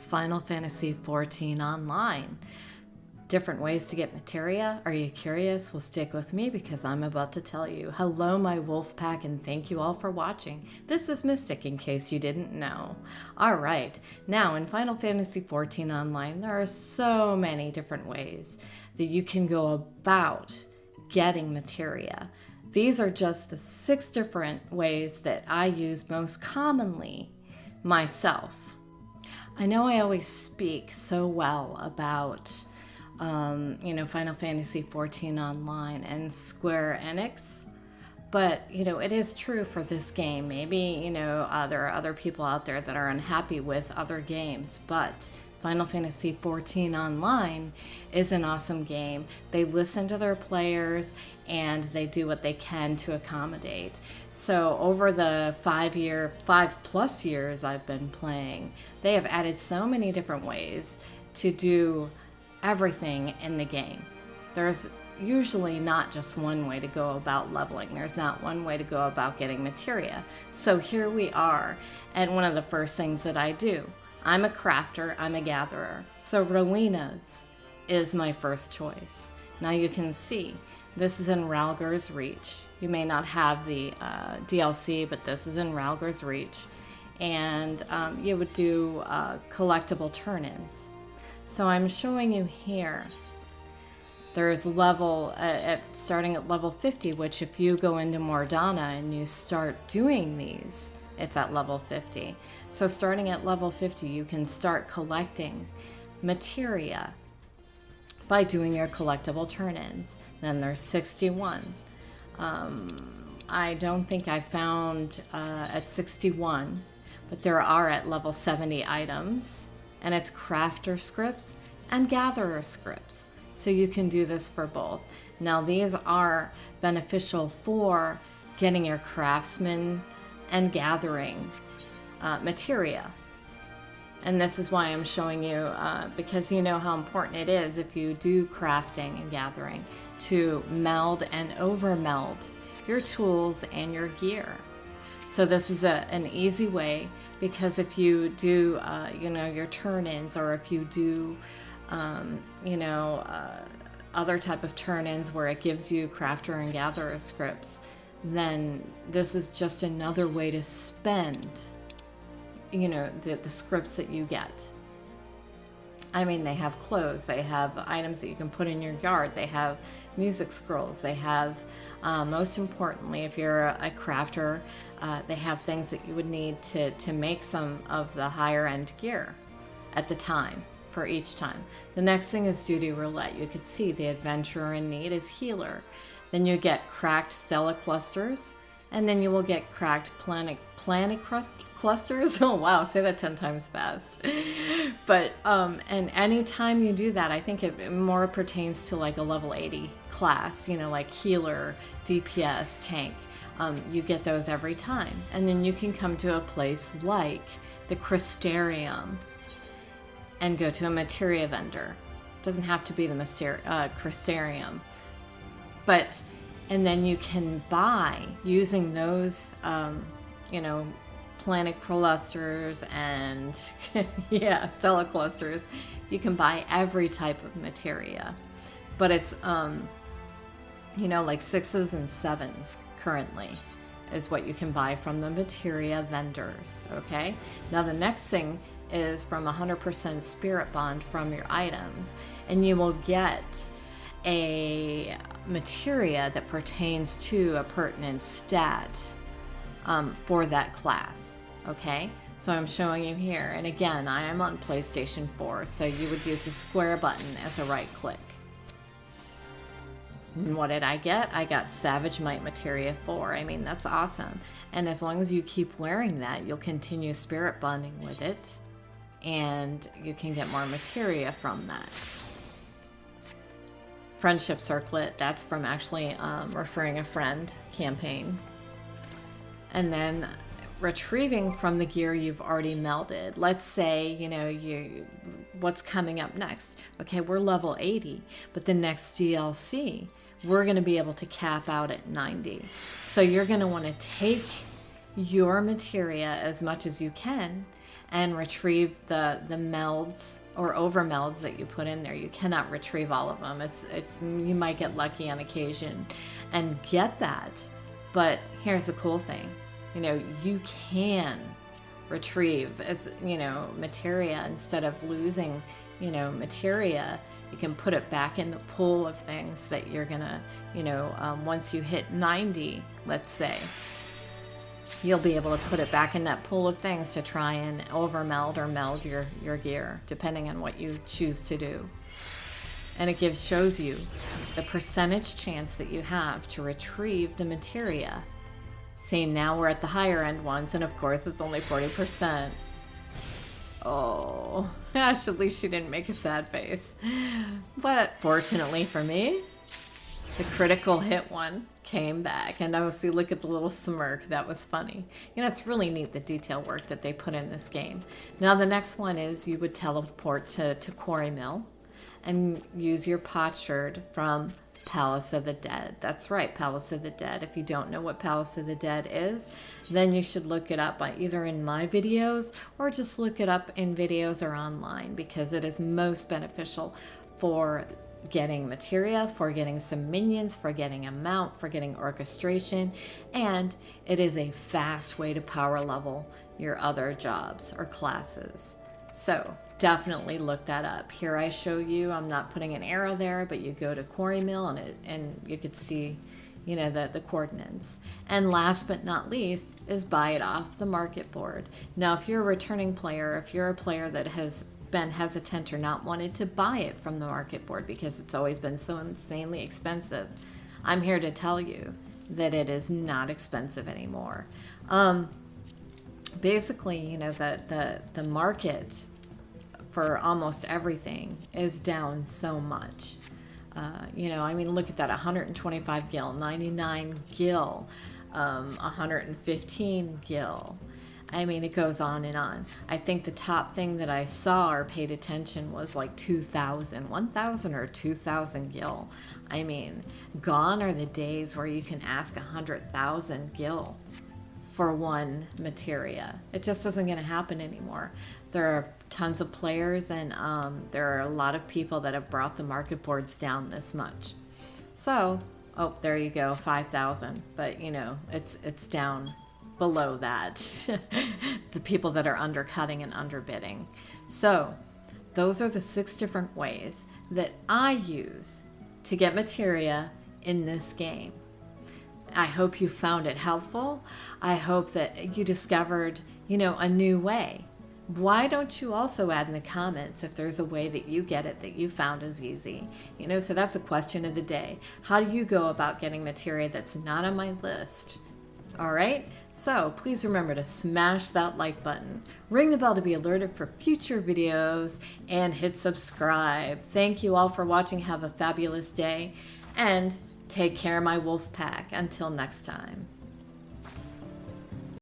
Final Fantasy XIV Online. Different ways to get materia? Are you curious? Well, stick with me because I'm about to tell you. Hello, my wolf pack, and thank you all for watching. This is Mystic, in case you didn't know. Alright, now in Final Fantasy XIV Online, there are so many different ways that you can go about getting materia. These are just the 6 different ways that I use most commonly myself. I know I always speak so well about Final Fantasy XIV Online and Square Enix, but it is true for this game. Maybe there are other people out there that are unhappy with other games, but Final Fantasy XIV Online is an awesome game. They listen to their players and they do what they can to accommodate. So over the 5+ years I've been playing, they have added so many different ways to do everything in the game. There's usually not just one way to go about leveling. There's not one way to go about getting materia. So here we are, and one of the first things that I do, I'm a crafter, I'm a gatherer. So Rowena's is my first choice. Now you can see, this is in Ralger's Reach. You may not have the DLC, but this is in Ralger's Reach. And you would do collectible turn-ins. So I'm showing you here, there's starting at level 50, which if you go into Mordana and you start doing these, it's at level 50. So starting at level 50, you can start collecting materia by doing your collectible turn-ins. Then there's 61. I don't think I found at 61, but there are at level 70 items. And it's crafter scripts and gatherer scripts. So you can do this for both. Now these are beneficial for getting your craftsman and gathering materia. And this is why I'm showing you, because you know how important it is if you do crafting and gathering to meld and over meld your tools and your gear. So this is an easy way, because if you do, your turn-ins, or if you do, other type of turn-ins where it gives you crafter and gatherer scripts, then this is just another way to spend, the scripts that you get. I mean, they have clothes, they have items that you can put in your yard, they have music scrolls, they have, most importantly, if you're a crafter, they have things that you would need to make some of the higher end gear at the time, for each time. The next thing is duty roulette. You could see the adventurer in need is healer. Then you get cracked stella clusters, and then you will get cracked planet clusters. Oh wow, say that 10 times fast. But and anytime you do that, I think it more pertains to like a level 80 class, like healer, DPS, tank. You get those every time. And then you can come to a place like the Crystarium and go to a materia vendor. Doesn't have to be the Crystarium. And then you can buy, using those, planet clusters and, stella clusters, you can buy every type of materia. But it's, like 6s and 7s currently is what you can buy from the materia vendors, okay? Now the next thing is from 100% spirit bond from your items, and you will get a materia that pertains to a pertinent stat for that class, okay? So I'm showing you here, and again, I am on PlayStation 4, so you would use the square button as a right click. And what did I get? I got Savage Might Materia 4. I mean, that's awesome. And as long as you keep wearing that, you'll continue spirit bonding with it, and you can get more materia from that. Friendship Circlet, that's from actually referring a friend campaign. And then retrieving from the gear you've already melded. Let's say, what's coming up next? Okay, we're level 80, but the next DLC, we're going to be able to cap out at 90. So you're going to want to take your materia as much as you can and retrieve the melds or over melds that you put in there. You cannot retrieve all of them. You might get lucky on occasion and get that. But here's the cool thing. You can retrieve, as materia. Instead of losing materia, you can put it back in the pool of things that you're gonna once you hit 90, let's say, you'll be able to put it back in that pool of things to try and overmeld or meld your gear, depending on what you choose to do. And it shows you the percentage chance that you have to retrieve the materia. See, now we're at the higher end ones, and of course it's only 40%. Oh, gosh, at least she didn't make a sad face. But fortunately for me, the critical hit one came back. And oh, see, look at the little smirk. That was funny. It's really neat, the detail work that they put in this game. Now, the next one is you would teleport to Quarry Mill and use your potsherd from Palace of the Dead. That's right, Palace of the Dead. If you don't know what Palace of the Dead is, then you should look it up either in my videos or just look it up in videos or online, because it is most beneficial for getting materia, for getting some minions, for getting a mount, for getting orchestration, and it is a fast way to power level your other jobs or classes. So definitely look that up. Here I show you, I'm not putting an arrow there, but you go to Quarry Mill and you could see the coordinates. And last but not least is buy it off the market board. Now, if you're a returning player, if you're a player that has been hesitant or not wanted to buy it from the market board because it's always been so insanely expensive, I'm here to tell you that it is not expensive anymore. Basically, the market for almost everything is down so much. Look at that, 125 gil, 99 gil, 115 gil. It goes on and on. I think the top thing that I saw or paid attention was like 1,000 or 2,000 gil. Gone are the days where you can ask 100,000 gil for one materia. It just isn't going to happen anymore. There are tons of players, and there are a lot of people that have brought the market boards down this much. So, oh, there you go, 5,000. But it's down below that. The people that are undercutting and underbidding. So those are the 6 different ways that I use to get materia in this game. I hope you found it helpful. I hope that you discovered, a new way. Why don't you also add in the comments if there's a way that you get it that you found is easy? So that's a question of the day. How do you go about getting materia that's not on my list? All right, so please remember to smash that like button, ring the bell to be alerted for future videos, and hit subscribe. Thank you all for watching. Have a fabulous day, and take care, my wolf pack. Until next time.